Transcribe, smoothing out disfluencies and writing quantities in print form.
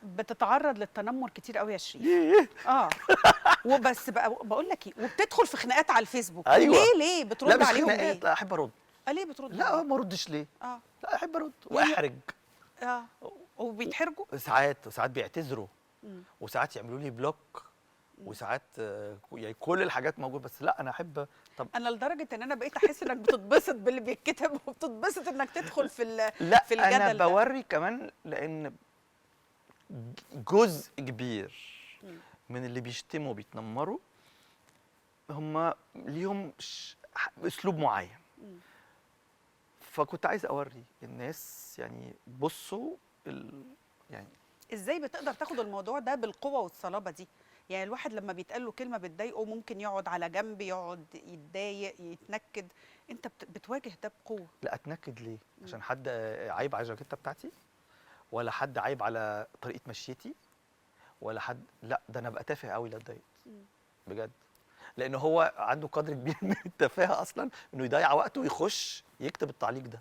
بتتعرض للتنمر كتير قوي يا شريف. ياه. وبس بقى بقول لك ايه، وبتدخل في خناقات على الفيسبوك. أيوة. ليه لا بترد مش عليهم خناقات، ليه؟ لا احب ارد. ليه بترد لا عليهم؟ ما اردش ليه؟ اه لا احب ارد يعني واحرج. اه وبيتحرجوا. ساعات بيعتذروا، مم. وساعات يعملوا لي بلوك، وساعات يعني كل الحاجات موجوده، بس لا انا احب. طب انا لدرجه ان انا بقيت احس انك بتتبسط باللي بيتكتب وبتتبسط انك تدخل لا في انا الجدل ده. بوري كمان، لان جزء كبير من اللي بيشتموا وبيتنمروا هم ليهم اسلوب معين، فكنت عايز اوري الناس يعني بصوا يعني. ازاي بتقدر تاخد الموضوع ده بالقوه والصلابه دي؟ يعني الواحد لما بيتقال له كلمه بتضايقه ممكن يقعد على جنب، يقعد يتضايق يتنكد. انت بتواجه ده بقوه. لا اتنكد ليه؟ عشان حد عايب على الجاكيته بتاعتي، ولا حد عايب على طريقه مشيتي، ولا حد، لا ده انا ابقى تافه قوي لو اتضايقت بجد، لان هو عنده قدر كبير من التفاهه اصلا انه يضيع وقته ويخش يكتب التعليق ده.